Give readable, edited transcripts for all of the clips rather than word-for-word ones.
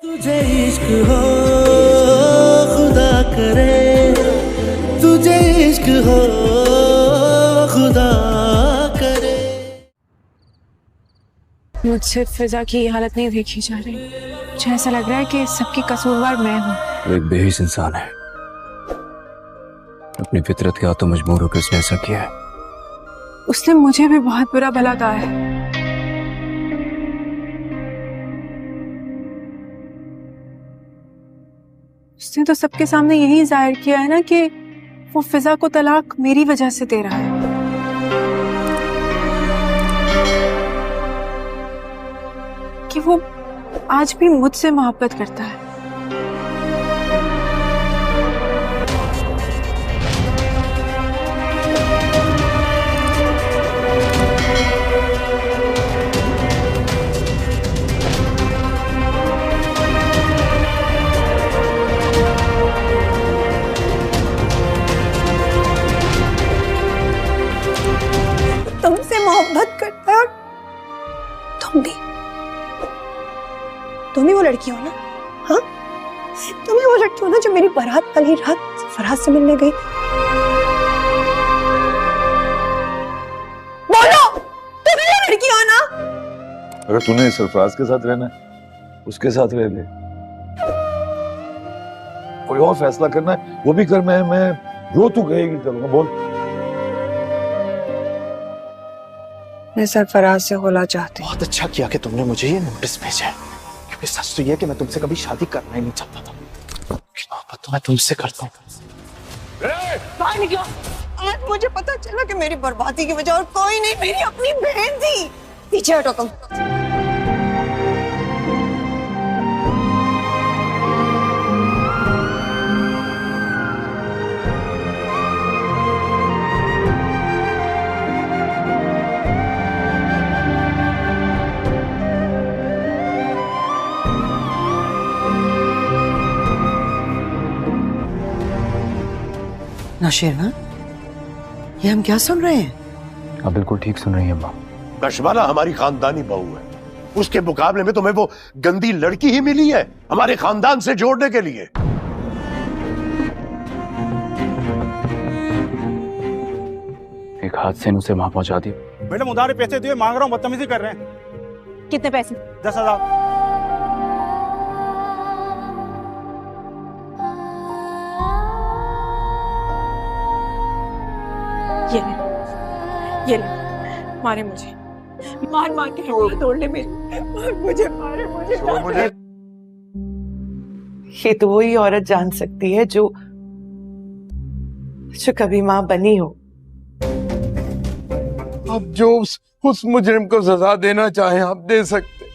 तुझे इश्क हो खुदा करे, तुझे इश्क हो खुदा करे। मुझसे फिजा की ये हालत नहीं देखी जा रही। मुझे ऐसा लग रहा है कि सबकी कसूरवार मैं हूँ। वो एक बेहिस इंसान है, अपनी फितरत के हाथों मजबूर होकर उसने ऐसा किया है। उसने मुझे भी बहुत बुरा भला कहा है। उसने तो सबके सामने यही जाहिर किया है ना कि वो फिजा को तलाक मेरी वजह से दे रहा है। कि वो आज भी मुझसे मोहब्बत करता है। तुमसे मोहब्बत करता है। तुम ही वो लड़की हो ना? हाँ, तुम ही वो लड़की हो ना जो मेरी बारात कल ही रात फराज से मिलने गई। बोलो, तुम ही वो लड़की हो ना? अगर तूने सरफराज के साथ रहना है, उसके साथ रह ले। कोई और फैसला करना है वो भी कर। मैं जो तू कहेगी करूंगा। बोल। मैं सरफराज से खुला चाहती हूँ। बहुत अच्छा किया कि तुमने मुझे ये नोटिस भेजा है, क्योंकि सच तो ये है कि मैं तुमसे कभी शादी करना ही नहीं चाहता था। मोहब्बत तो मैं तुमसे करता हूँ। बाहर निकलो। आज मुझे पता चला कि मेरी बर्बादी की वजह और कोई नहीं, मेरी अपनी बहन थी। पीछे हटो तुम। नौशेरवान, ये हम क्या सुन रहे हैं? आप बिल्कुल ठीक सुन रही हैं अम्मा। कशमाला हमारी खानदानी बहू है, उसके मुकाबले में तुम्हें वो गंदी लड़की ही मिली है हमारे खानदान से जोड़ने के लिए। एक हादसे ने उसे वहां पहुंचा दिया। मैडम उधार पैसे दिए, मांग रहा हूँ, बदतमीजी कर रहे हैं। कितने पैसे? 10,000। ये ले, मारे मुझे, मार मार के हाथ तोड़ने मेरे, मुझे मारे, मुझे। ये तो वही औरत जान सकती है जो कभी माँ बनी हो। अब जो उस मुजरिम को सजा देना चाहे आप दे सकते।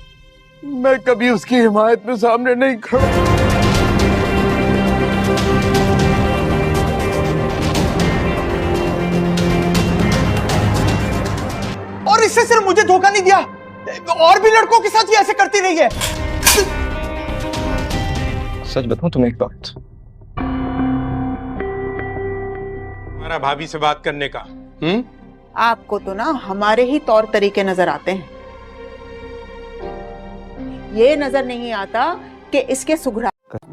मैं कभी उसकी हिमायत में सामने नहीं खड़ा। और इससे सिर्फ मुझे धोखा नहीं दिया, और भी लड़कों के साथ ये ऐसे करती रही है। सच बताऊं तुम्हें एक बात, हमारा भाभी से बात करने का। आपको तो ना हमारे ही तौर तरीके नजर आते हैं। ये नजर नहीं आता कि इसके सुघड़ा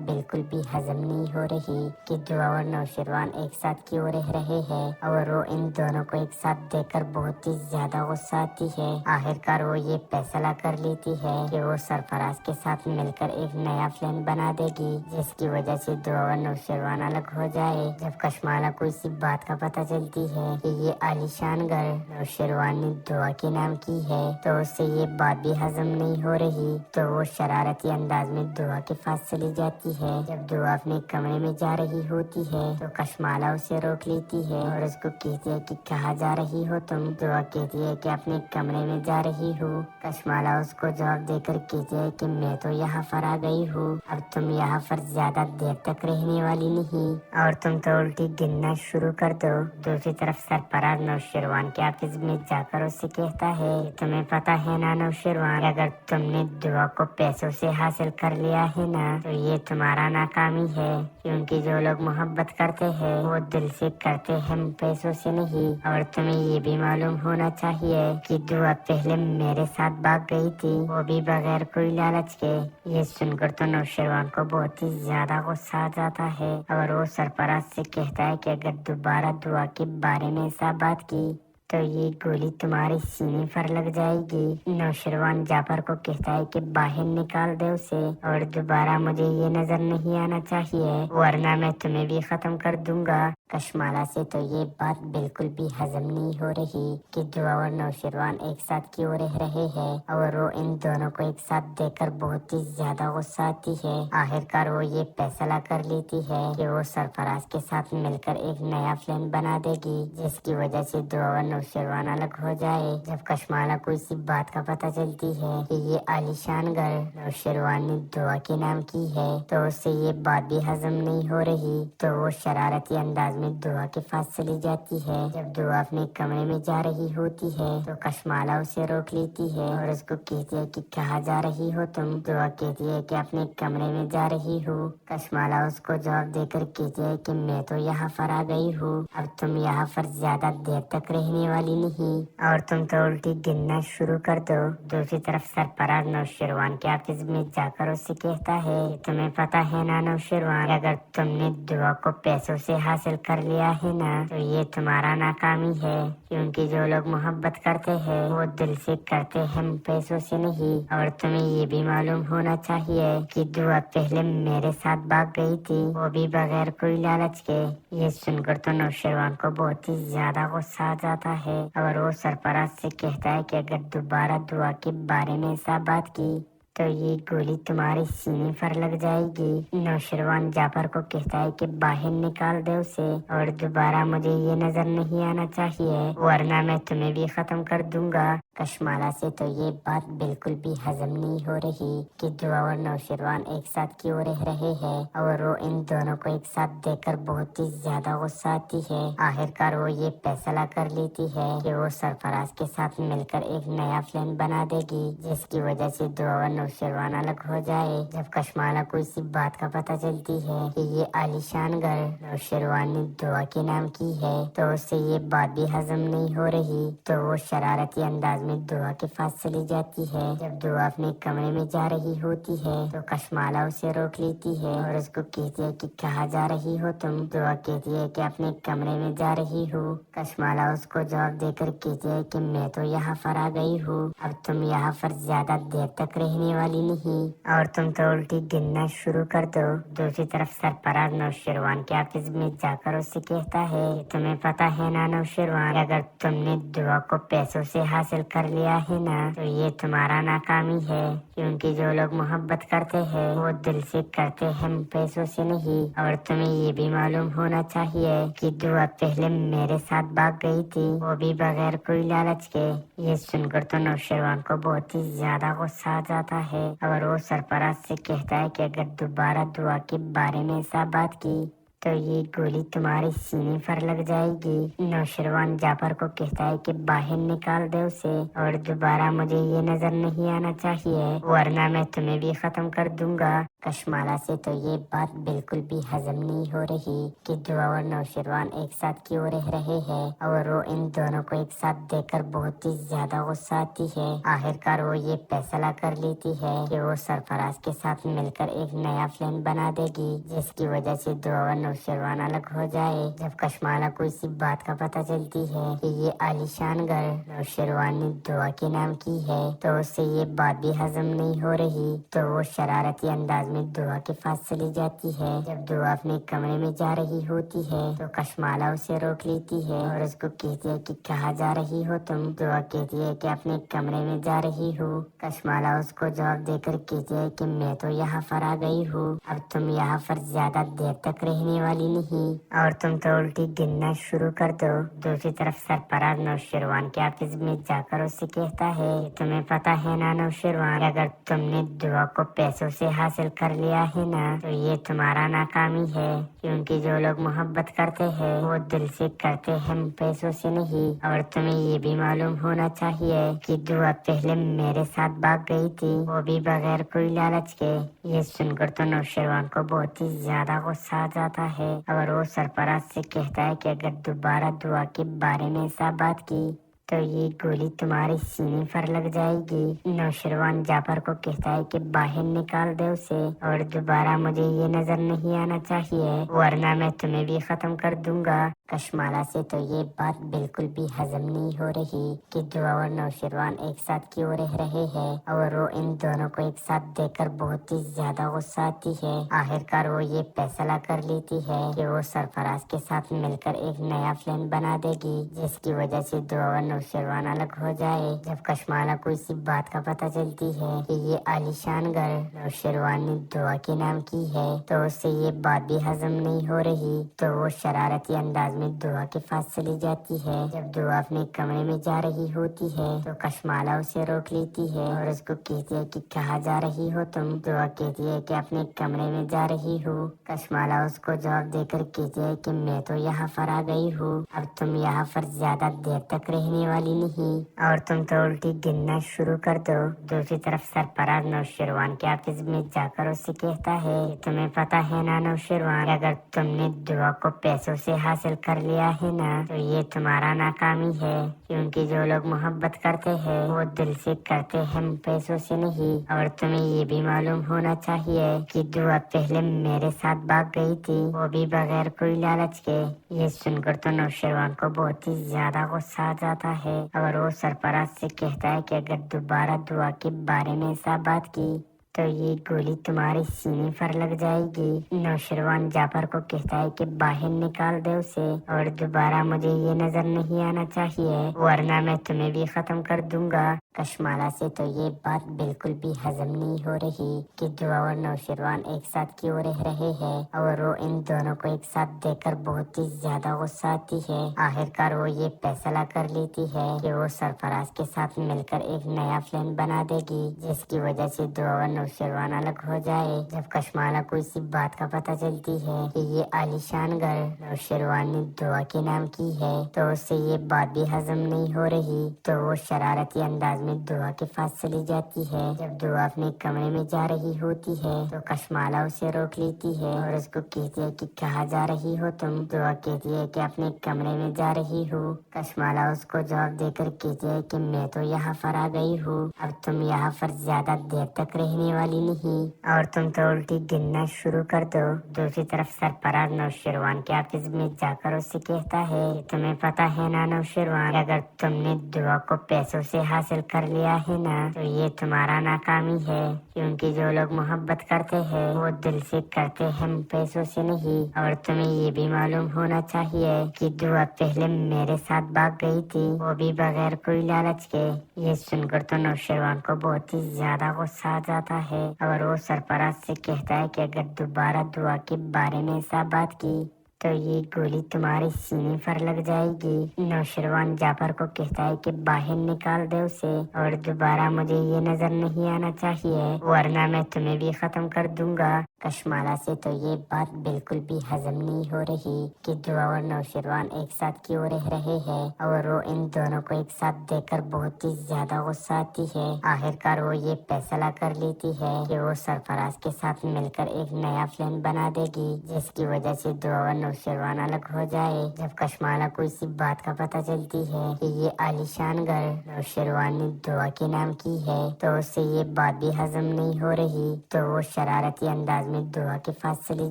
बिल्कुल भी हजम नहीं हो रही कि दुआ और नौशेरवान एक साथ क्यों रह रहे हैं, और वो इन दोनों को एक साथ देखकर बहुत ही ज्यादा गुस्सा आती है। आखिरकार वो ये फैसला कर लेती है कि वो सरफराज के साथ मिलकर एक नया प्लान बना देगी, जिसकी वजह से दुआ और नौशेरवान अलग हो जाए। जब कशमाला को इसी बात का पता चलती है कि ये आलीशान घर नौशेरवान ने दुआ के नाम की है, तो उससे ये बात भी हजम नहीं हो रही। तो वो शरारती अंदाज में दुआ के पास चली जाती है। जब दुआ अपने कमरे में जा रही होती है तो कशमाला उसे रोक लेती है और उसको कहती है कि कहाँ जा रही हो तुम। दुआ कहती है कि अपने कमरे में जा रही हूँ। कशमाला उसको जवाब देकर कहती है कि मैं तो यहाँ पर आ गई हूँ, अब तुम यहाँ पर ज्यादा देर तक रहने वाली नहीं, और तुम तो उल्टी गिनना शुरू कर दो। दूसरी तरफ सरफराज नौशेरवान के ऑफिस में जाकर उससे कहता है, तुम्हें पता है ना नौशेरवान, अगर तुमने दुआ को पैसों से हासिल कर लिया है ना, तो ये तुम्हारा ناکامی ہے، کیونکہ جو لوگ محبت کرتے ہیں وہ دل سے کرتے ہیں، پیسوں سے نہیں۔ اور تمہیں یہ بھی معلوم ہونا چاہیے کہ دعا پہلے میرے ساتھ بھاگ گئی تھی، وہ بھی بغیر کوئی لالچ کے۔ یہ سن کر تو نوشیروان کو بہت ہی زیادہ غصہ آ جاتا ہے اور وہ سرفراز سے کہتا ہے کہ اگر دوبارہ دعا کے بارے میں ایسا بات کی تو یہ گولی تمہارے سینے پر لگ جائے گی۔ نوشیروان جعفر کو کہتا ہے کہ باہر نکال دے اسے، اور دوبارہ مجھے یہ نظر نہیں آنا چاہیے، ورنہ میں تمہیں بھی ختم کر دوں گا۔ کشمالہ سے تو یہ بات بالکل بھی ہضم نہیں ہو رہی کہ دعا اور نوشیروان ایک ساتھ کیوں رہ رہے ہیں، اور وہ ان دونوں کو ایک ساتھ دیکھ کر بہت ہی زیادہ غصہ آتی ہے۔ آخرکار وہ یہ فیصلہ کر لیتی ہے کہ وہ سرفراز کے ساتھ مل کر ایک نیا پلان بنا دے گی، جس کی وجہ سے دعا اور نوشیروان الگ ہو جائے۔ جب کشمالہ کو اسی بات کا پتہ چلتی ہے کہ یہ عالیشان گھر نوشیروان نے دعا کے نام کی ہے تو اس سے یہ بات بھی ہضم نہیں ہو رہی، تو وہ شرارتی انداز میں دعا کے پاس چلی جاتی ہے۔ جب دعا اپنے کمرے میں جا رہی ہوتی ہے تو کشمالہ اسے روک لیتی ہے اور اس کو کہتی ہے کہ کہاں جا رہی ہو تم؟ دعا کہتی ہے کہ اپنے کمرے میں جا رہی ہوں۔ کشمالہ اس کو جواب دے کر کہتی ہے کہ میں تو یہاں پر آ گئی ہوں، اب تم یہاں پر زیادہ دیر تک رہنے والی نہیں، اور تم تو الٹی گننا شروع کر دو۔ دوسری طرف سرفراز نوشیروان کے آفس میں جا کر اس سے کہتا ہے کہ تمہیں پتا ہے نا نوشیروان، اگر تم نے دعا کو پیسوں سے حاصل کر لیا ہے نا تو یہ تمہارا ناکامی ہے، کیونکہ جو لوگ محبت کرتے ہیں وہ دل سے کرتے ہیں، پیسوں سے نہیں۔ اور تمہیں یہ بھی معلوم ہونا چاہیے کہ دعا پہلے میرے ساتھ بھاگ گئی تھی، وہ بھی بغیر کوئی لالچ کے۔ یہ سن کر تو نوشیروان کو بہت ہی زیادہ غصہ آ جاتا ہے اور وہ سرفراز سے کہتا ہے کہ اگر دوبارہ دعا کے بارے میں ایسا بات کی تو یہ گولی تمہارے سینے پر لگ جائے گی۔ نوشیروان جعفر کو کہتا ہے کہ باہر نکال دے اسے، اور دوبارہ مجھے یہ نظر نہیں آنا چاہیے، ورنہ میں تمہیں بھی ختم کر دوں گا۔ کشمالہ سے تو یہ بات بالکل بھی ہضم نہیں ہو رہی کہ دعا اور نوشیروان ایک ساتھ کیوں رہ رہے ہیں، اور وہ ان دونوں کو ایک ساتھ دیکھ کر بہت ہی زیادہ غصہ آتی ہے۔ آخرکار وہ یہ فیصلہ کر لیتی ہے کہ وہ سرفراز کے ساتھ مل کر ایک نیا پلان بنا دے گی، جس کی وجہ سے دعا اور نوشیروان الگ ہو جائے۔ جب کشمالہ کو اسی بات کا پتہ چلتی ہے کہ یہ عالیشان گھر نوشیروان نے دعا کے نام کی ہے تو اس سے یہ بات بھی ہضم نہیں ہو رہی، تو وہ شرارتی انداز میں دعا کے پاس چلی جاتی ہے۔ جب دعا اپنے کمرے میں جا رہی ہوتی ہے تو کشمالہ اسے روک لیتی ہے اور اس کو کہتی ہے کہ کہاں جا رہی ہو تم؟ دعا کہتی ہے کہ اپنے کمرے میں جا رہی ہوں۔ کشمالہ اس کو جواب دے کر کہتی ہے کہ میں تو یہاں پر آ گئی ہوں، اب تم یہاں پر زیادہ دیر تک رہنے والی نہیں، اور تم تو الٹی گننا شروع کر دو۔ دوسری طرف سرفراز نوشیروان کے آفس میں جا کر اس سے کہتا ہے کہ تمہیں پتا ہے نا نوشیروان، اگر تم نے دعا کو پیسوں سے حاصل کر لیا ہے نا تو یہ تمہارا ناکامی ہے، کیونکہ جو لوگ محبت کرتے ہیں وہ دل سے کرتے ہیں، پیسوں سے نہیں۔ اور تمہیں یہ بھی معلوم ہونا چاہیے کہ دعا پہلے میرے ساتھ بھاگ گئی تھی، وہ بھی بغیر کوئی لالچ کے۔ یہ سن کر تو نوشیروان کو بہت ہی زیادہ غصہ آ جاتا ہے اور وہ سرفراز سے کہتا ہے کہ اگر دوبارہ دعا کے بارے میں ایسا بات کی تو یہ گولی تمہارے سینے پر لگ جائے گی۔ نوشیروان جعفر کو کہتا ہے کہ باہر نکال دے اسے، اور دوبارہ مجھے یہ نظر نہیں آنا چاہیے، ورنہ میں تمہیں بھی ختم کر دوں گا۔ کشمالہ سے تو یہ بات بالکل بھی ہضم نہیں ہو رہی کہ دعا اور نوشیروان ایک ساتھ کیوں رہ رہے ہیں، اور وہ ان دونوں کو ایک ساتھ دیکھ کر بہت ہی زیادہ غصہ آتی ہے۔ آخرکار وہ یہ فیصلہ کر لیتی ہے کہ وہ سرفراز کے ساتھ مل کر ایک نیا پلان بنا دے گی، جس کی وجہ سے دعا اور نوشیروان الگ ہو جائے۔ جب کشمالہ کو اسی بات کا پتہ چلتی ہے کہ یہ عالیشان گھر نوشیروان نے دعا کے نام کی ہے تو اس سے یہ بات بھی ہضم نہیں ہو رہی، تو وہ شرارتی انداز میں دعا کے پاس چلی جاتی ہے۔ جب دعا اپنے کمرے میں جا رہی ہوتی ہے تو کشمالہ اسے روک لیتی ہے اور اس کو کہتی ہے کہ کہاں جا رہی ہو تم؟ دعا کہتی ہے کہ اپنے کمرے میں جا رہی ہوں۔ کشمالہ اس کو جواب دے کر کہتی ہے کہ میں تو یہاں پر آ گئی ہوں، اب تم یہاں پر زیادہ دیر تک رہنے रहने वाली नहीं और तुम तो उल्टी गिनना शुरू कर दो। दूसरी तरफ सरफराज नौशेरवान के ऑफिस में जाकर उससे कहता है, तुम्हें पता है ना नौशेरवान, अगर तुमने दुआ को पैसों से हासिल कर लिया है ना तो ये तुम्हारा नाकामी है, क्योंकि जो लोग मोहब्बत करते हैं वो दिल से करते हैं, पैसों से नहीं। और तुम्हें ये भी मालूम होना चाहिए कि दुआ पहले मेरे साथ भाग गई थी, वो भी बगैर कोई लालच के। ये सुनकर तो नौशेरवान को बहुत ही ज्यादा गुस्सा आ जाता है और वो सरफराज से कहता है कि अगर दोबारा दुआ के बारे में ऐसा बात की तो ये गोली तुम्हारे सीने पर लग जाएगी। नौशेरवान जाफर को कहता है कि बाहर निकाल दे उसे और दोबारा मुझे ये नजर नहीं आना चाहिए, वरना मैं तुम्हें भी खत्म कर दूंगा। कशमाला से तो ये बात बिल्कुल भी हजम नहीं हो रही कि दुआ और नौशेरवान एक साथ क्यों रह रहे हैं और वो इन दोनों को एक साथ देखकर बहुत ही ज्यादा गुस्सा आती है। आखिरकार वो ये फैसला कर लेती है कि वो सरफराज के साथ मिलकर एक नया प्लान बना देगी, जिसकी वजह से दुआ और नौशेरवान अलग हो जाए। जब कशमाला को इसी बात का पता चलती है कि ये आलीशान घर नौशेरवान ने दुआ के नाम की है तो उससे ये बात भी हजम नहीं हो रही, तो वो शरारती अंदाज में दुआ के पास चली जाती है। जब दुआ अपने कमरे में जा रही होती है तो कशमाला उसे रोक लेती है और उसको कहती है कि कहाँ जा रही हो तुम। दुआ कहती है कि अपने कमरे में जा रही हूँ। कशमाला उसको जवाब देकर कहती है कि मैं तो यहाँ पर आ गई हूँ, अब तुम यहाँ पर ज्यादा देर तक रहने वाली नहीं और तुम तो उल्टी गिनना शुरू कर दो। दूसरी तरफ सरफराज नौशेरवान के ऑफिस में जाकर उससे कहता है, तुम्हें पता है ना नौशेरवान, अगर तुमने दुआ को पैसों से हासिल कर लिया है ना तो ये तुम्हारा नाकामी है, क्योंकि जो लोग मोहब्बत करते हैं वो दिल से करते हैं, पैसों से नहीं। और तुम्हें ये भी मालूम होना चाहिए कि दुआ पहले मेरे साथ भाग गई थी, वो भी बगैर कोई लालच के। ये सुनकर तो नौशेरवान को बहुत ही ज्यादा गुस्सा आ जाता है और वो सरफराज से कहता है कि अगर दोबारा दुआ के बारे में ऐसा बात की तो ये गोली तुम्हारे सीने पर लग जाएगी। नौशेरवान जाफर को कहता है कि बाहर निकाल दे उसे और दोबारा मुझे ये नजर नहीं आना चाहिए, वरना मैं तुम्हें भी खत्म कर दूंगा। कशमाला से तो ये बात बिल्कुल भी हजम नहीं हो रही कि दुआ और नौशेरवान एक साथ क्यों रह रहे हैं और वो इन दोनों को एक साथ देखकर बहुत ही ज्यादा गुस्सा आती है। आखिरकार वो ये फैसला कर लेती है कि वो सरफराज के साथ मिलकर एक नया प्लान बना देगी, जिसकी वजह से दुआ और नौशेरवान अलग हो जाए। जब कशमाला को इसी बात का पता चलती है कि ये आलीशान घर नौशेरवान ने दुआ के नाम की है तो उससे ये बात भी हजम नहीं हो रही, तो वो शरारती अंदाज में दुआ के पास चली जाती है। जब दुआ अपने कमरे में जा रही होती है तो कशमाला उसे रोक लेती है और उसको कहती है कि कहाँ जा रही हो तुम। दुआ कहती है कि अपने कमरे में जा रही हूँ। कशमाला उसको जवाब देकर कहती है कि मैं तो यहाँ पर आ गई हूँ, अब तुम यहाँ पर ज्यादा देर तक रहने वाली नहीं और तुम तो उल्टी गिनना शुरू कर दो। दूसरी तरफ सरफराज नौशेरवान के ऑफिस में जाकर उससे कहता है, तुम्हें पता है ना नौशेरवान, अगर तुमने दुआ को पैसों से हासिल कर लिया है ना तो ये तुम्हारा नाकामी है, क्योंकि जो लोग मोहब्बत करते हैं वो दिल से करते हैं, पैसों से नहीं। और तुम्हें ये भी मालूम होना चाहिए कि दुआ पहले मेरे साथ भाग गई थी, वो भी बगैर कोई लालच के। ये सुनकर तो नौशेरवान को बहुत ही ज्यादा गुस्सा आ जाता है और वो सरफराज से कहता है कि अगर दोबारा दुआ के बारे में ऐसा बात की तो ये गोली तुम्हारे सीने पर लग जाएगी। नौशेरवान जाफर को कहता है कि बाहर निकाल दे उसे और दोबारा मुझे ये नजर नहीं आना चाहिए, वरना मैं तुम्हें भी खत्म कर दूंगा। कशमाला से तो ये बात बिल्कुल भी हजम नहीं हो रही कि दुआ और नौशेरवान एक साथ क्यों रह रहे हैं और वो इन दोनों को एक साथ देखकर बहुत ही ज्यादा गुस्सा आती है। आखिरकार वो ये फैसला कर लेती है कि वो सरफराज के साथ मिलकर एक नया प्लान बना देगी, जिसकी वजह से दुआ और नौशेरवान अलग हो जाए। जब कशमाला को इसी बात का पता चलती है कि ये आलीशान घर नौशेरवान ने दुआ के नाम की है तो उससे ये बात भी हजम नहीं हो रही, तो वो शरारती अंदाज में दुआ के पास चली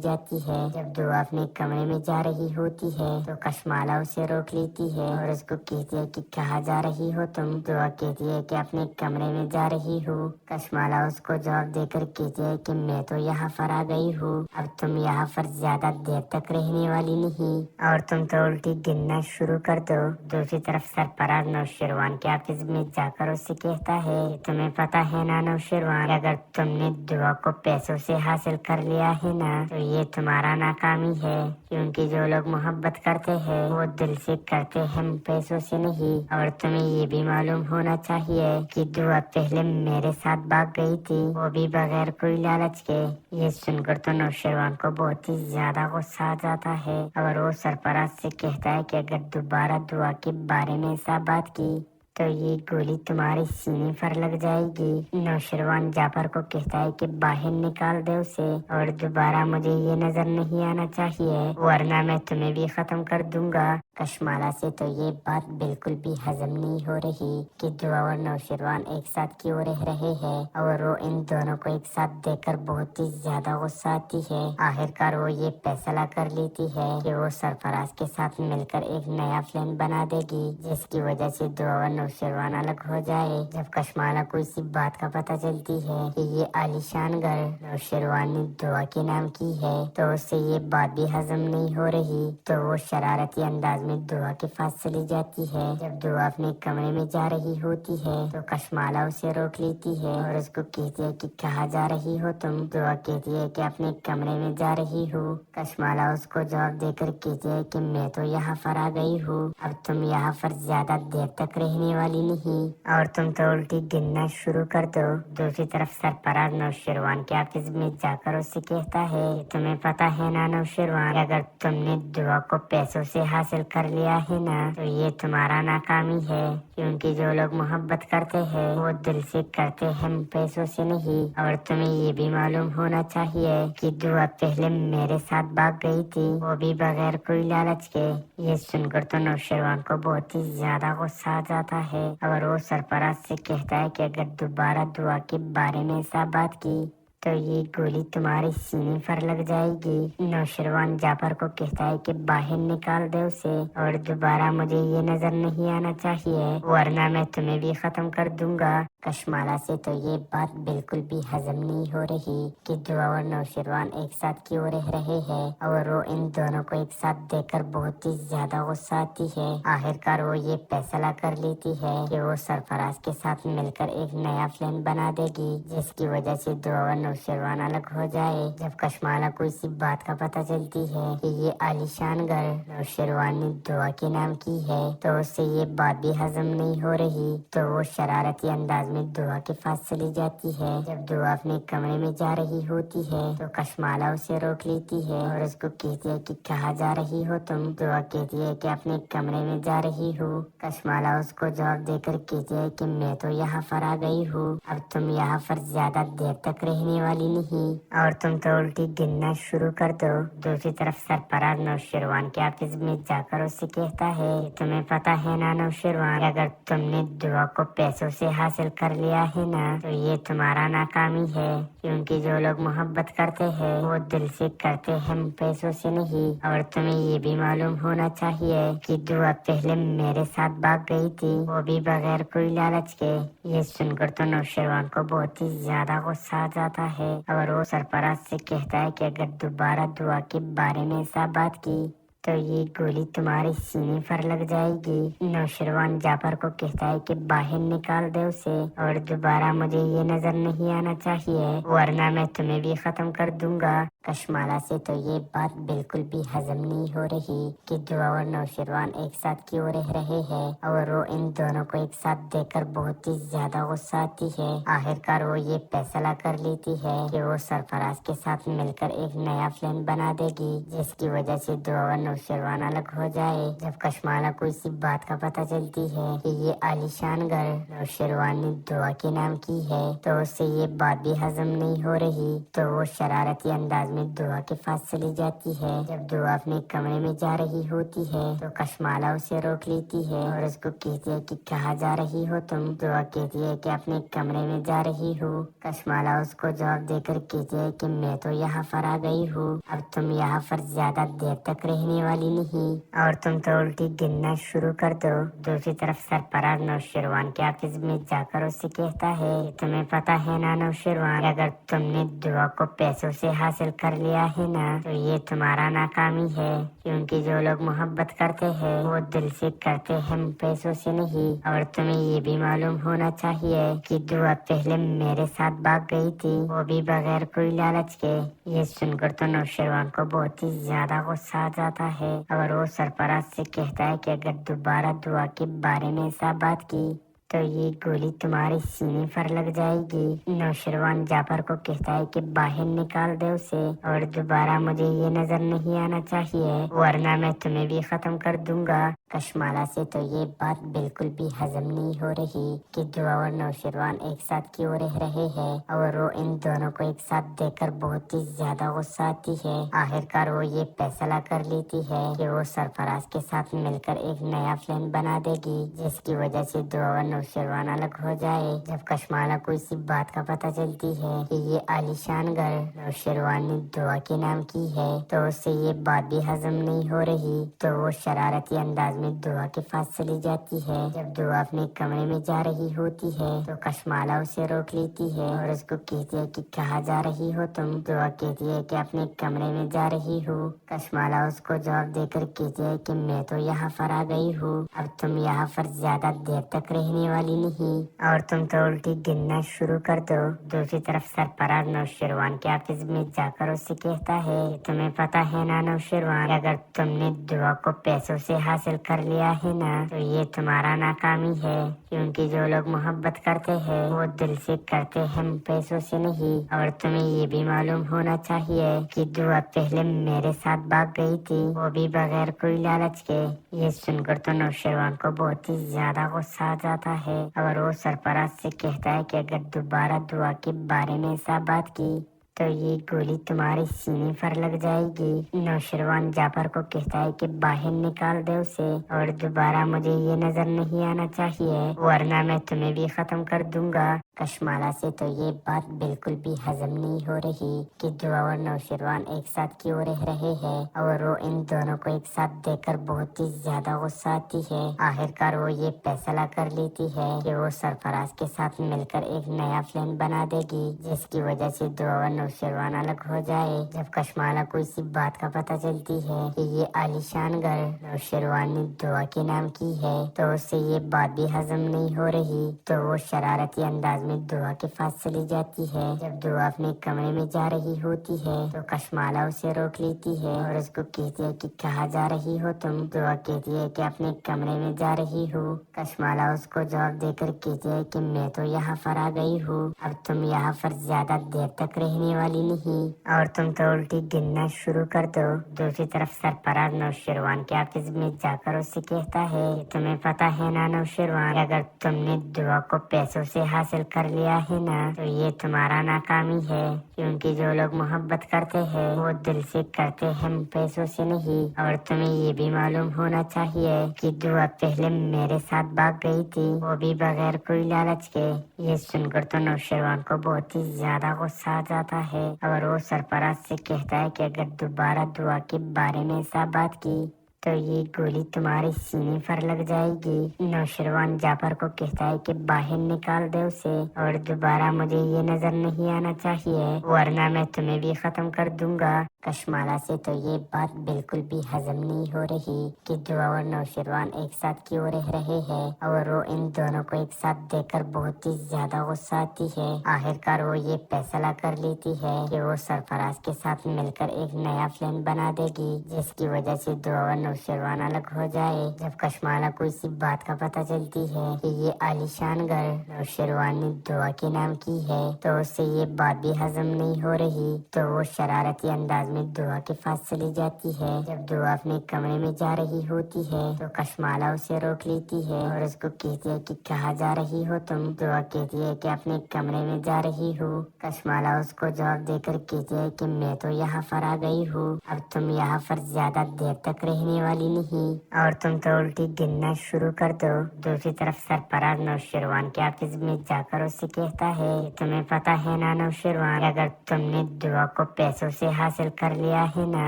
जाती है। जब दुआ अपने कमरे में जा रही होती है तो कशमाला उसे रोक लेती है और उसको कहती है कि कहाँ जा रही हो तुम। दुआ कहती है कि अपने कमरे में जा रही हूँ। कशमाला उसको जवाब देकर कहती है कि मैं तो यहाँ पर आ गई हूँ, अब तुम यहाँ पर ज्यादा देर तक रहने रहने वाली नहीं और तुम तो उल्टी गिनना शुरू कर दो। दूसरी तरफ सरफराज नौशेरवान के ऑफिस में जाकर उससे कहता है, तुम्हें पता है ना नौशेरवान, अगर तुमने दुआ को पैसों से हासिल कर लिया है ना तो ये तुम्हारा नाकामी है, क्योंकि जो लोग मोहब्बत करते हैं वो दिल से करते हैं, पैसों से नहीं। और तुम्हें ये भी मालूम होना चाहिए कि दुआ पहले मेरे साथ भाग गई थी, वो भी बगैर कोई लालच के। ये सुनकर तो नौशेरवान को बहुत ही ज्यादा गुस्सा आ जाता है और वो सरफराज से कहता है कि अगर दोबारा दुआ के बारे में ऐसा बात की तो ये गोली तुम्हारे सीने पर लग जाएगी। नौशेरवान जाफर को कहता है कि बाहर निकाल दे उसे और दोबारा मुझे ये नजर नहीं आना चाहिए, वरना मैं तुम्हें भी खत्म कर दूंगा। कशमाला से तो ये बात बिल्कुल भी हजम नहीं हो रही कि दुआ और नौशेरवान एक साथ क्यों रह रहे हैं और वो इन दोनों को एक साथ देखकर बहुत ही ज्यादा गुस्सा आती है। आखिरकार वो ये फैसला कर लेती है कि वो सरफराज के साथ मिलकर एक नया प्लान बना देगी, जिसकी वजह से दुआ और नौशेरवान अलग हो जाए। जब कशमाला को इसी बात का पता चलती है कि ये आलीशान घर नौशेरवान ने दुआ के नाम की है तो उससे ये बात भी हजम नहीं हो रही, तो वो शरारती अंदाज में दुआ के पास चली जाती है। जब दुआ अपने कमरे में जा रही होती है तो कशमाला उसे रोक लेती है और उसको कहती है कि कहाँ जा रही हो तुम। दुआ कहती है कि अपने कमरे में जा रही हूँ। कशमाला उसको जवाब देकर कहती है कि मैं तो यहाँ पर आ गई हूँ, अब तुम यहाँ पर ज्यादा देर तक रहने वाली नहीं और तुम तो उल्टी गिनना शुरू कर दो। दूसरी तरफ सरफराज नौशेरवान के ऑफिस में जाकर उससे कहता है, तुम्हें पता है ना नौशेरवान, अगर तुमने दुआ को पैसों से हासिल कर लिया है ना तो ये तुम्हारा नाकामी है, क्योंकि जो लोग मोहब्बत करते हैं वो दिल से करते हैं, पैसों से नहीं। और तुम्हें ये भी मालूम होना चाहिए कि दुआ पहले मेरे साथ भाग गई थी, वो भी बगैर कोई लालच के। ये सुनकर तो नौशेरवान को बहुत ही ज्यादा गुस्सा आ जाता है और वो सरफराज से कहता है कि अगर दोबारा दुआ के बारे में ऐसा बात की तो ये गोली तुम्हारे सीने पर लग जाएगी। नौशेरवान जाफर को कहता है कि बाहर निकाल दे उसे और दोबारा मुझे ये नजर नहीं आना चाहिए, वरना मैं तुम्हें भी खत्म कर दूंगा। कशमाला से तो ये बात बिल्कुल भी हजम नहीं हो रही कि दुआ और नौशेरवान एक साथ क्यों रह रहे हैं और वो इन दोनों को एक साथ देखकर बहुत ही ज्यादा गुस्सा आती है। आखिरकार वो ये फैसला कर लेती है कि वो सरफराज के साथ मिलकर एक नया प्लान बना देगी, जिसकी वजह से दुआ और नौशेरवान अलग हो जाए। जब कशमाला को इसी बात का पता चलती है कि ये आलीशान घर नौशेरवान ने दुआ के नाम की है तो उससे ये बात भी हजम नहीं हो रही, तो वो शरारती अंदाज में दुआ के पास चली जाती है। जब दुआ अपने कमरे में जा रही होती है तो कशमाला उसे रोक लेती है और उसको कहती है कि कहाँ जा रही हो तुम। दुआ कहती है कि अपने कमरे में जा रही हूँ। कशमाला उसको जवाब देकर कहती है कि मैं तो यहाँ पर आ गई हूँ, अब तुम यहाँ पर ज्यादा देर तक रहने वाली नहीं और तुम तो उल्टी गिनना शुरू कर दो। दूसरी तरफ सरफराज नौशेरवान के ऑफिस में जाकर उससे कहता है, तुम्हें पता है ना नौशेरवान, अगर तुमने दुआ को पैसों से हासिल कर लिया है ना तो ये तुम्हारा नाकामी है, क्योंकि जो लोग मोहब्बत करते हैं वो दिल से करते हैं, पैसों से नहीं। और तुम्हें ये भी मालूम होना चाहिए कि दुआ पहले मेरे साथ भाग गई थी, वो भी बगैर कोई लालच के। ये सुनकर तो नौशेरवान को बहुत ही ज्यादा गुस्सा आ जाता है और वो सरफराज से कहता है कि अगर दोबारा दुआ के बारे में ऐसा बात की तो ये गोली तुम्हारे सीने पर लग जाएगी। नौशेरवान जाफर को कहता है कि बाहर निकाल दे उसे और दोबारा मुझे ये नजर नहीं आना चाहिए, वरना मैं तुम्हें भी खत्म कर दूंगा। कशमाला से तो ये बात बिल्कुल भी हजम नहीं हो रही कि दुआ और नौशेरवान एक साथ क्यों रह रहे हैं और वो इन दोनों को एक साथ देखकर बहुत ही ज्यादा गुस्सा आती है। आखिरकार वो ये फैसला कर लेती है कि वो सरफराज के साथ मिलकर एक नया प्लान बना देगी, जिसकी वजह से दुआ और नौशेरवान अलग हो जाए। जब कशमाला को इसी बात का पता चलती है कि ये आलीशान घर नौशेरवान ने दुआ के नाम की है तो उससे ये बात भी हजम नहीं हो रही, तो वो शरारती अंदाज में दुआ के पास चली जाती है। जब दुआ अपने कमरे में जा रही होती है तो कशमाला उसे रोक लेती है और उसको कहती है कि कहाँ जा रही हो तुम। दुआ कहती है कि अपने कमरे में जा रही हूँ। कशमाला उसको जवाब देकर कहती है कि मैं तो यहाँ पर आ गई हूँ, अब तुम यहाँ पर ज्यादा देर तक रहने वाली नहीं और तुम तो उल्टी गिनना शुरू कर दो। दूसरी तरफ सरफराज नौशेरवान के ऑफिस में जाकर उससे कहता है, तुम्हें पता है ना नौशेरवान, अगर तुमने दुआ को पैसों से हासिल कर लिया है ना तो ये तुम्हारा नाकामी है, क्योंकि जो लोग मोहब्बत करते हैं वो दिल से करते हैं, पैसों से नहीं। और तुम्हें ये भी मालूम होना चाहिए कि दुआ पहले मेरे साथ भाग गई थी, वो भी बगैर कोई लालच के। ये सुनकर तो नौशेरवान को बहुत ही ज्यादा गुस्सा आ जाता है और वो सरफराज से कहता है कि अगर दोबारा दुआ के बारे में ऐसा बात की तो ये गोली तुम्हारे सीने पर लग जाएगी। नौशेरवान जाफर को कहता है कि बाहर निकाल दे उसे और दोबारा मुझे ये नजर नहीं आना चाहिए, वरना मैं तुम्हें भी खत्म कर दूंगा। कशमाला से तो ये बात बिल्कुल भी हजम नहीं हो रही कि दुआ और नौशेरवान एक साथ क्यों रह रहे हैं और वो इन दोनों को एक साथ देखकर बहुत ही ज्यादा गुस्सा आती है। आखिरकार वो ये फैसला कर लेती है कि वो सरफराज के साथ मिलकर एक नया प्लान बना देगी, जिसकी वजह से दुआ और नौशेरवान अलग हो जाए। जब कशमाला को इसी बात का पता चलती है कि ये आलीशान घर नौशेरवान ने दुआ के नाम की है तो उससे ये बात भी हजम नहीं हो रही, तो वो शरारती अंदाज में दुआ के पास चली जाती है। जब दुआ अपने कमरे में जा रही होती है तो कशमाला उसे रोक लेती है और उसको कहती है कि कहाँ जा रही हो तुम। दुआ कहती है कि अपने कमरे में जा रही हूँ। कशमाला उसको जवाब देकर कहती है कि मैं तो यहाँ पर आ गई हूँ, अब तुम यहाँ पर ज्यादा देर तक रहने वाली नहीं और तुम तो उल्टी गिनना शुरू कर दो। दूसरी तरफ सरफराज नौशेरवान के ऑफिस में जाकर उससे कहता है तुम्हें पता है ना नौशेरवान, अगर तुमने दुआ को पैसों से हासिल कर लिया है ना तो ये तुम्हारा नाकामी है, क्योंकि जो लोग मोहब्बत करते हैं वो दिल से करते हैं, पैसों से नहीं। और तुम्हें ये भी मालूम होना चाहिए कि दुआ पहले मेरे साथ भाग गई थी, वो भी बगैर कोई लालच के। ये सुनकर तो नौशेरवान को बहुत ही ज्यादा गुस्सा आ जाता है और वो सरफराज से कहता है कि अगर दोबारा दुआ के बारे में ऐसा बात की तो ये गोली तुम्हारे सीने पर लग जाएगी। नौशेरवान जाफर को कहता है कि बाहर निकाल दे उसे और दोबारा मुझे ये नजर नहीं आना चाहिए, वरना मैं तुम्हें भी खत्म कर दूंगा। कशमाला से तो ये बात बिल्कुल भी हजम नहीं हो रही कि दुआ और नौशेरवान एक साथ क्यों रह रहे हैं और वो इन दोनों को एक साथ देखकर बहुत ही ज्यादा गुस्सा आती है। आखिरकार वो ये फैसला कर लेती है कि वो सरफराज के साथ मिलकर एक नया प्लान बना देगी, जिसकी वजह से दुआ और नौशेरवान अलग हो जाए। जब कशमाला को इसी बात का पता चलती है कि ये आलीशान घर नौशेरवान ने दुआ के नाम की है तो उससे ये बात भी हजम नहीं हो रही, तो वो शरारती अंदाज में दुआ के पास चली जाती है। जब दुआ अपने कमरे में जा रही होती है तो कशमाला उसे रोक लेती है और उसको कहती है कि कहाँ जा रही हो तुम। दुआ कहती है कि अपने कमरे में जा रही हूँ। कशमाला उसको जवाब देकर कहती है कि मैं तो यहाँ पर आ गई हूँ, अब तुम यहाँ पर ज्यादा देर तक रहने वाली नहीं और तुम तो उल्टी गिनना शुरू कर दो। दूसरी तरफ सरफराज नौशेरवान के ऑफिस में जाकर उससे कहता है तुम्हें पता है ना नौशेरवान, अगर तुमने दुआ को पैसों से हासिल कर लिया है ना तो ये तुम्हारा नाकामी है, क्योंकि जो लोग मोहब्बत करते हैं वो दिल से करते हैं, पैसों से नहीं। और तुम्हें ये भी मालूम होना चाहिए कि दुआ पहले मेरे साथ भाग गई थी, वो भी बगैर कोई लालच के। ये सुनकर तो नौशेरवान को बहुत ही ज्यादा गुस्सा आ जाता है और वो सरफराज से कहता है कि अगर दोबारा दुआ के बारे में ऐसा बात की तो ये गोली तुम्हारे सीने पर लग जाएगी। नौशेरवान जाफर को कहता है कि बाहर निकाल दे उसे और दोबारा मुझे ये नजर नहीं आना चाहिए, वरना मैं तुम्हें भी खत्म कर दूंगा। कशमाला से तो ये बात बिल्कुल भी हजम नहीं हो रही कि दुआ और नौशेरवान एक साथ क्यों रह रहे हैं और वो इन दोनों को एक साथ देखकर बहुत ही ज्यादा गुस्सा आती है। आखिरकार वो ये फैसला कर लेती है कि वो सरफराज के साथ मिलकर एक नया प्लान बना देगी, जिसकी वजह से दुआ और नौशेरवान अलग हो जाए। जब कशमाला को इसी बात का पता चलती है कि ये आलीशान घर नौशेरवान ने दुआ के नाम की है तो उससे ये बात भी हजम नहीं हो रही, तो वो शरारती अंदाज में दुआ के पास चली जाती है। जब दुआ अपने कमरे में जा रही होती है तो कशमाला उसे रोक लेती है और उसको कहती है कि कहाँ जा रही हो तुम। दुआ कहती है कि अपने कमरे में जा रही हूँ। कशमाला उसको जवाब देकर कहती है कि मैं तो यहाँ पर आ गई हूँ, अब तुम यहाँ पर ज्यादा देर तक रहने رہنے والی نہیں اور تم تو الٹی گننا شروع کر دو۔ دوسری طرف سرفراز نوشیروان کے آفس میں جا کر اس سے کہتا ہے کہ تمہیں پتا ہے نا نوشیروان، اگر تم نے دعا کو پیسوں سے حاصل کر لیا ہے نا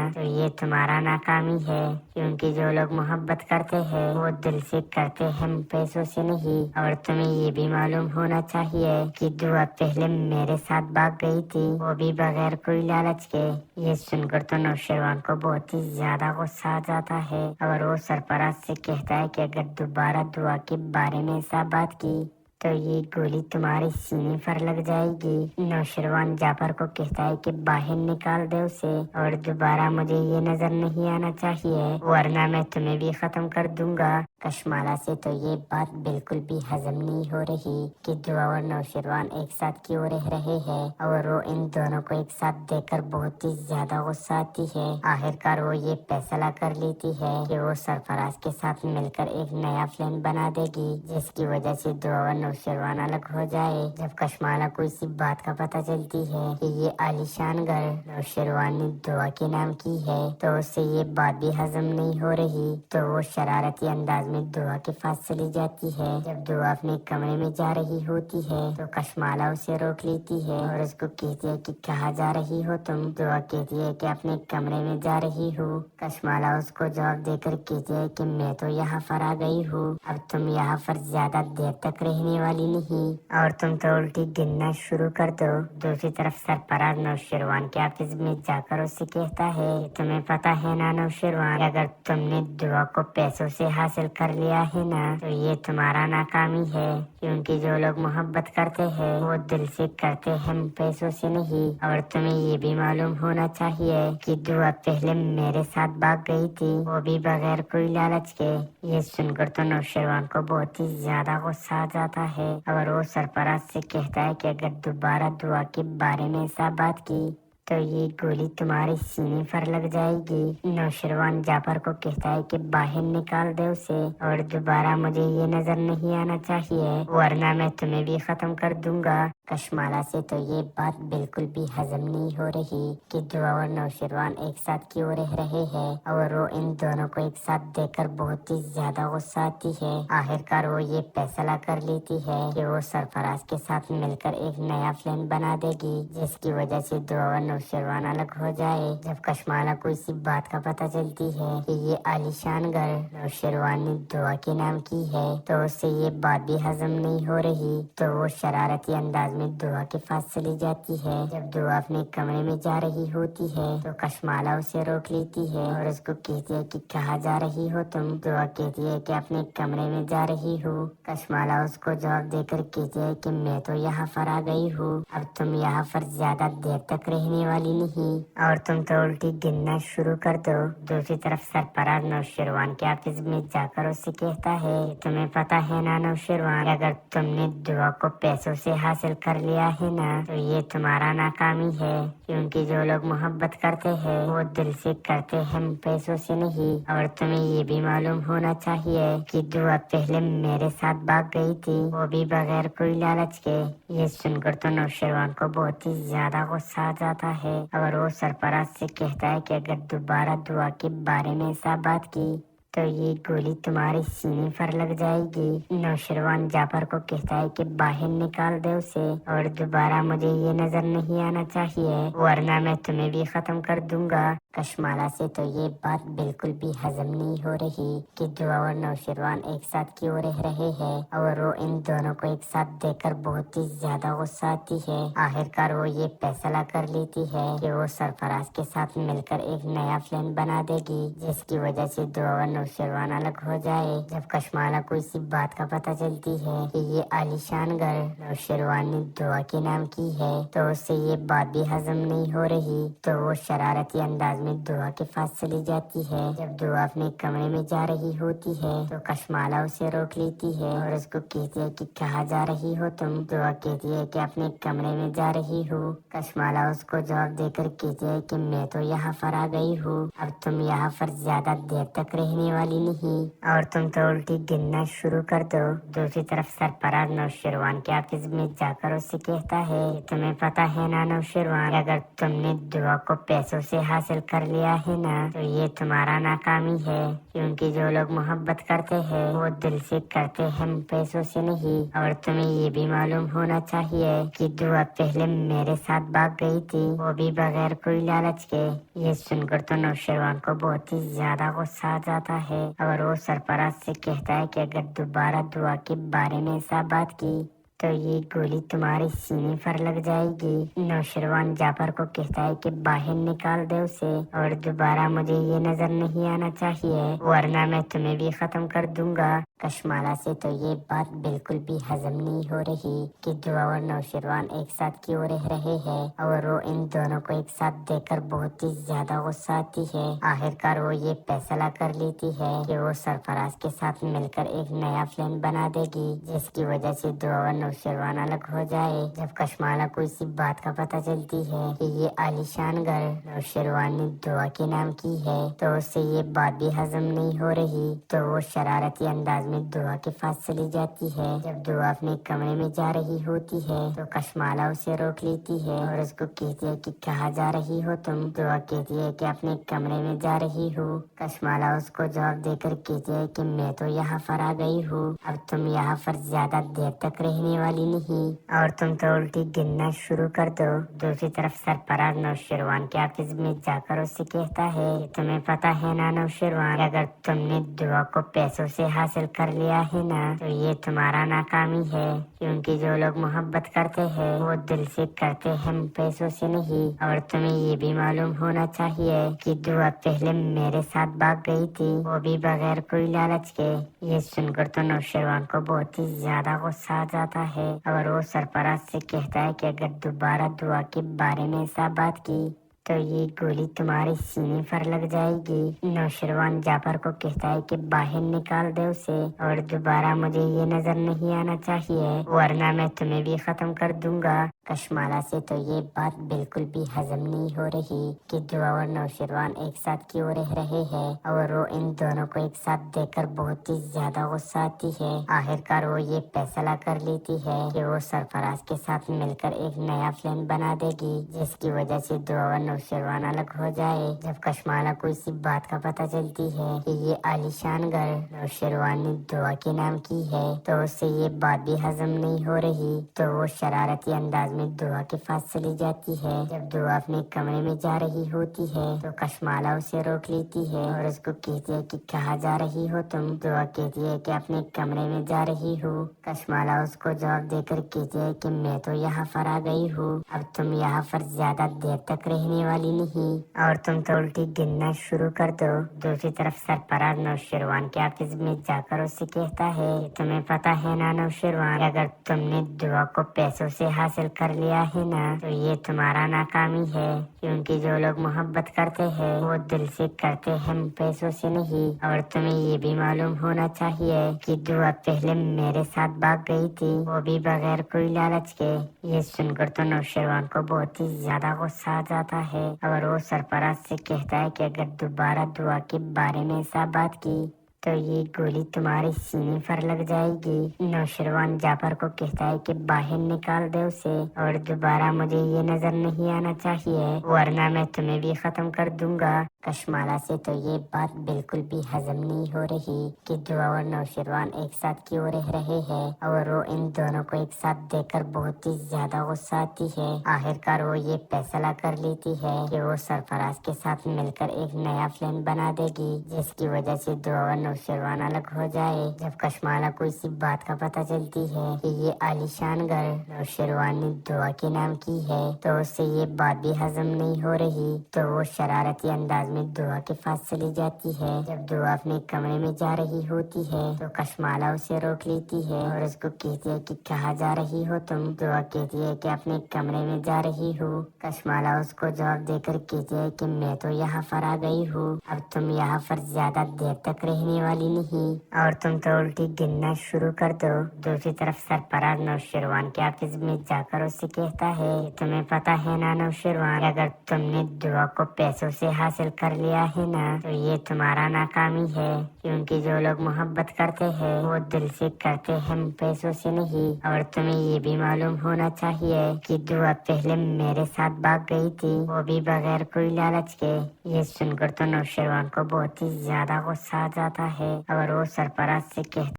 تو یہ تمہارا ناکامی ہے، کیونکہ جو لوگ محبت کرتے ہیں وہ دل سے کرتے ہیں، پیسوں سے نہیں۔ اور تمہیں یہ بھی معلوم ہونا چاہیے کہ دعا پہلے میرے ساتھ بھاگ گئی تھی، وہ بھی بغیر کوئی لالچ کے۔ یہ سن کر تو نوشیروان کو بہت ہی زیادہ غصہ آ جاتا ہے اور وہ سرفراز سے کہتا ہے کہ اگر دوبارہ دعا کے بارے میں ایسا بات کی تو یہ گولی تمہارے سینے پر لگ جائے گی۔ نوشیروان جعفر کو کہتا ہے کہ باہر نکال دے اسے اور دوبارہ مجھے یہ نظر نہیں آنا چاہیے، ورنہ میں تمہیں بھی ختم کر دوں گا۔ کشمالہ سے تو یہ بات بالکل بھی ہضم نہیں ہو رہی کہ دعا اور نوشیروان ایک ساتھ کیوں رہ رہے ہیں اور وہ ان دونوں کو ایک ساتھ دیکھ کر بہت ہی زیادہ غصہ آتی ہے۔ آخرکار وہ یہ فیصلہ کر لیتی ہے کہ وہ سرفراز کے ساتھ مل کر ایک نیا پلان بنا دے گی جس کی وجہ سے دعا اور نوشیروان الگ ہو جائے۔ جب کشمالہ کو اسی بات کا پتہ چلتی ہے کہ یہ عالیشان گھر نوشیروان نے دعا کے نام کی ہے تو اس سے یہ بات بھی ہضم نہیں ہو رہی، تو وہ شرارتی انداز میں دعا کے پاس چلی جاتی ہے۔ جب دعا اپنے کمرے میں جا رہی ہوتی ہے تو کشمالہ اسے روک لیتی ہے اور اس کو کہتی ہے کہ کہاں جا رہی ہو تم؟ دعا کہتی ہے کہ اپنے کمرے میں جا رہی ہوں۔ کشمالہ اس کو جواب دے کر کہتی ہے کہ میں تو یہاں پر آ گئی ہوں، اب تم یہاں پر زیادہ دیر تک رہنے والی نہیں اور تم تو الٹی گننا شروع کر دو۔ دوسری طرف سرفراز نوشیروان کے آفس میں جا کر اس سے کہتا ہے کہ تمہیں پتا ہے نا نوشیروان، اگر تم نے دعا کو پیسوں سے حاصل کر لیا ہے نا تو یہ تمہارا ناکامی ہے، کیونکہ جو لوگ محبت کرتے ہیں وہ دل سے کرتے ہیں، پیسوں سے نہیں۔ اور تمہیں یہ بھی معلوم ہونا چاہیے کہ دعا پہلے میرے ساتھ بھاگ گئی تھی، وہ بھی بغیر کوئی لالچ کے۔ یہ سن کر تو نوشیروان کو بہت ہی زیادہ غصہ آ جاتا ہے اور وہ سرفراز سے کہتا ہے کہ اگر دوبارہ دعا کے بارے میں ایسا بات کی تو یہ گولی تمہارے سینے پر لگ جائے گی۔ نوشیروان جعفر کو کہتا ہے کہ باہر نکال دے اسے اور دوبارہ مجھے یہ نظر نہیں آنا چاہیے، ورنہ میں تمہیں بھی ختم کر دوں گا۔ کشمالہ سے تو یہ بات بالکل بھی ہضم نہیں ہو رہی کہ دعا اور نوشیروان ایک ساتھ کیوں رہ رہے ہیں اور وہ ان دونوں کو ایک ساتھ دیکھ کر بہت ہی زیادہ غصہ آتی ہے۔ آخرکار وہ یہ فیصلہ کر لیتی ہے کہ وہ سرفراز کے ساتھ مل کر ایک نیا پلان بنا دے گی جس کی وجہ سے دعا اور نوشیروان الگ ہو جائے۔ جب کشمالہ کو اسی بات کا پتہ چلتی ہے کہ یہ عالیشان گھر نوشیروان نے دعا کے نام کی ہے تو اس سے یہ بات بھی ہضم نہیں ہو رہی، تو وہ شرارتی انداز میں دعا کے پاس چلی جاتی ہے۔ جب دعا اپنے کمرے میں جا رہی ہوتی ہے تو کشمالہ اسے روک لیتی ہے اور اس کو کہتی ہے کہ کہاں جا رہی ہو تم؟ دعا کہتی ہے کہ اپنے کمرے میں جا رہی ہوں۔ کشمالہ اس کو جواب دے کر کہتی ہے کہ میں تو یہاں پر آ گئی ہوں، اب تم یہاں پر زیادہ دیر تک رہنے والی نہیں اور تم تو الٹی گننا شروع کر دو۔ دوسری طرف سرفراز نوشیروان کے آفس میں جا کر اس سے کہتا ہے کہ تمہیں پتا ہے نا نوشیروان، اگر تم نے دعا کو پیسوں سے حاصل کر لیا ہے نا تو یہ تمہارا ناکامی ہے، کیونکہ جو لوگ محبت کرتے ہیں وہ دل سے کرتے ہیں، پیسوں سے نہیں۔ اور تمہیں یہ بھی معلوم ہونا چاہیے کہ دعا پہلے میرے ساتھ بھاگ گئی تھی، وہ بھی بغیر کوئی لالچ کے۔ یہ سن کر تو نوشیروان کو بہت ہی زیادہ غصہ آ جاتا ہے اور وہ سرفراز سے کہتا ہے کہ اگر دوبارہ دعا کے بارے میں ایسا بات کی تو یہ گولی تمہارے سینے پر لگ جائے گی۔ نوشیروان جعفر کو کہتا ہے کہ باہر نکال دے اسے اور دوبارہ مجھے یہ نظر نہیں آنا چاہیے، ورنہ میں تمہیں بھی ختم کر دوں گا۔ کشمالہ سے تو یہ بات بالکل بھی ہضم نہیں ہو رہی کہ دعا اور نوشیروان ایک ساتھ کیوں رہ رہے ہیں اور وہ ان دونوں کو ایک ساتھ دیکھ کر بہت ہی زیادہ غصہ آتی ہے۔ آخرکار وہ یہ فیصلہ کر لیتی ہے کہ وہ سرفراز کے ساتھ مل کر ایک نیا پلان بنا دے گی جس کی وجہ سے دعا اور نوشیروان الگ ہو جائے۔ جب کشمالہ کو اسی بات کا پتہ چلتی ہے کہ یہ عالیشان گھر نوشیروان نے دعا کے نام کی ہے تو اس سے یہ بات بھی ہضم نہیں ہو رہی، تو وہ شرارتی انداز میں دعا کے پاس چلی جاتی ہے۔ جب دعا اپنے کمرے میں جا رہی ہوتی ہے تو کشمالہ اسے روک لیتی ہے اور اس کو کہتی ہے کہ کہاں جا رہی ہو تم؟ دعا کہتی ہے کہ اپنے کمرے میں جا رہی ہوں۔ کشمالہ اس کو جواب دے کر کہتی ہے کہ میں تو یہاں پر آ گئی ہوں، اب تم یہاں پر زیادہ دیر تک رہنے रहने वाली नहीं और तुम तो उल्टी गिनना शुरू कर दो। दूसरी तरफ सरफराज नौशेरवान के ऑफिस में जाकर उससे कहता है, तुम्हें पता है ना नौशेरवान, अगर तुमने दुआ को पैसों से हासिल कर लिया है ना तो ये तुम्हारा नाकामी है, क्योंकि जो लोग मोहब्बत करते हैं वो दिल से करते हैं, पैसों से नहीं। और तुम्हें ये भी मालूम होना चाहिए कि दुआ पहले मेरे साथ भाग गई थी, वो भी बगैर कोई लालच के। ये सुनकर तो नौशेरवान को बहुत ही ज्यादा गुस्सा आ जाता है और वो सरफराज से कहता है कि अगर दोबारा दुआ के बारे में ऐसा बात की तो ये गोली तुम्हारे सीने पर लग जाएगी। नौशेरवान जाफर को कहता है कि बाहर निकाल दे उसे और दोबारा मुझे ये नजर नहीं आना चाहिए, वरना मैं तुम्हें भी खत्म कर दूंगा। कशमाला से तो ये बात बिल्कुल भी हजम नहीं हो रही कि दुआ और नौशेरवान एक साथ क्यों रह रहे हैं और वो इन दोनों को एक साथ देखकर बहुत ही ज्यादा गुस्सा आती है। आखिरकार वो ये फैसला कर लेती है कि वो सरफराज के साथ मिलकर एक नया प्लान बना देगी, जिसकी वजह से दुआ और नौशेरवान अलग हो जाए। जब कशमाला को इसी बात का पता चलती है कि ये आलीशान घर नौशेरवान ने दुआ के नाम की है तो उससे ये बात भी हजम नहीं हो रही, तो वो शरारती अंदाज में दुआ के पास चली जाती है। जब दुआ अपने कमरे में जा रही होती है तो कशमाला उसे रोक लेती है और उसको कहती है कि कहाँ जा रही हो तुम। दुआ कहती है कि अपने कमरे में जा रही हूँ। कशमाला उसको जवाब देकर कहती है कि मैं तो यहाँ पर आ गई हूँ, अब तुम यहाँ पर ज्यादा देर तक रहने वाली नहीं और तुम तो उल्टी गिनना शुरू कर दो। दूसरी तरफ सरफराज नौशेरवान के ऑफिस में जाकर उससे कहता है, तुम्हें पता है ना नौशेरवान, अगर तुमने दुआ को पैसों से हासिल कर लिया है ना तो ये तुम्हारा नाकामी है, क्योंकि जो लोग मोहब्बत करते हैं वो दिल से करते हैं, पैसों से नहीं। और तुम्हें ये भी मालूम होना चाहिए कि दुआ पहले मेरे साथ भाग गई थी, वो भी बगैर कोई लालच के। ये सुनकर तो नौशेरवान को बहुत ही ज्यादा गुस्सा आ जाता है और वो सरफराज से कहता है कि अगर दोबारा दुआ के बारे में ऐसा बात की तो ये गोली तुम्हारे सीने पर लग जाएगी। नौशेरवान जाफर को कहता है कि बाहर निकाल दे उसे और दोबारा मुझे ये नजर नहीं आना चाहिए, वरना मैं तुम्हें भी खत्म कर दूंगा। कशमाला से तो ये बात बिल्कुल भी हजम नहीं हो रही कि दुआ और नौशेरवान एक साथ क्यों रह रहे हैं और वो इन दोनों को एक साथ देखकर बहुत ही ज्यादा गुस्सा आती है। आखिरकार वो ये फैसला कर लेती है कि वो सरफराज के साथ मिलकर एक नया प्लान बना देगी, जिसकी वजह से दुआ और नौशेरवान अलग हो जाए। जब कशमाला को इसी बात का पता चलती है कि ये आलीशान घर नौशेरवान ने दुआ के नाम की है तो उससे ये बात भी हजम नहीं हो रही, तो वो शरारती अंदाज में दुआ के पास चली जाती है। जब दुआ अपने कमरे में जा रही होती है तो कशमाला उसे रोक लेती है और उसको कहती है कि कहाँ जा रही हो तुम। दुआ कहती है कि अपने कमरे में जा रही हूँ। कशमाला उसको जवाब देकर कहती है कि मैं तो यहाँ पर आ गई हूँ, अब तुम यहाँ पर ज्यादा देर तक रहने वाली नहीं और तुम तो उल्टी गिनना शुरू कर दो। दूसरी तरफ सरफराज नौशेरवान के ऑफिस में जाकर उससे कहता है, तुम्हें पता है ना नौशेरवान, अगर तुमने दुआ को पैसों से हासिल कर लिया है ना तो ये तुम्हारा नाकामी है, क्योंकि जो लोग मोहब्बत करते हैं वो दिल से करते हैं, पैसों से नहीं। और तुम्हें ये भी मालूम होना चाहिए कि दुआ पहले मेरे साथ भाग गई थी, वो भी बगैर कोई लालच के। ये सुनकर तो नौशेरवान को बहुत ही ज्यादा गुस्सा आ जाता है और वो सरफराज से कहता है कि अगर दोबारा दुआ के बारे में ऐसा बात की तो ये गोली तुम्हारे सीने पर लग जाएगी। नौशेरवान जाफर को कहता है कि बाहर निकाल दे उसे और दोबारा मुझे ये नजर नहीं आना चाहिए, वरना मैं तुम्हें भी खत्म कर दूंगा। कशमाला से तो ये बात बिल्कुल भी हजम नहीं हो रही कि दुआ और नौशेरवान एक साथ क्यों रह रहे हैं और वो इन दोनों को एक साथ देखकर बहुत ही ज्यादा गुस्सा आती है। आखिरकार वो ये फैसला कर लेती है कि वो सरफराज के साथ मिलकर एक नया प्लान बना देगी, जिसकी वजह से दुआ और नौशेरवान अलग हो जाए। जब कशमाला को इसी बात का पता चलती है कि ये आलीशान घर नौशेरवान ने दुआ के नाम की है तो उससे ये बात भी हजम नहीं हो रही, तो वो शरारती अंदाज में दुआ के पास चली जाती है। जब दुआ अपने कमरे में जा रही होती है तो कशमाला उसे रोक लेती है और उसको कहती है कि कहाँ जा रही हो तुम। दुआ कहती है कि अपने कमरे में जा रही हूँ। कशमाला उसको जवाब देकर कहती है कि मैं तो यहाँ पर आ गई हूँ, अब तुम यहाँ पर ज्यादा देर तक रहने होने वाली नहीं और तुम तो उल्टी गिनना शुरू कर दो। दूसरी तरफ सरपराज नौशेरवान के ऑफिस में जाकर उससे कहता है, तुम्हें पता है ना नौशेरवान, अगर तुमने दुआ को पैसों से हासिल कर लिया है ना तो ये तुम्हारा नाकामी है, क्योंकि जो लोग मोहब्बत करते हैं वो दिल से करते हैं, पैसों से नहीं। और तुम्हें ये भी मालूम होना चाहिए कि दुआ पहले मेरे साथ भाग गई थी, वो भी बगैर कोई लालच के। ये सुनकर तो नौशेरवान को बहुत ही ज्यादा गुस्सा आ जाता है और वो सरपराज से कहता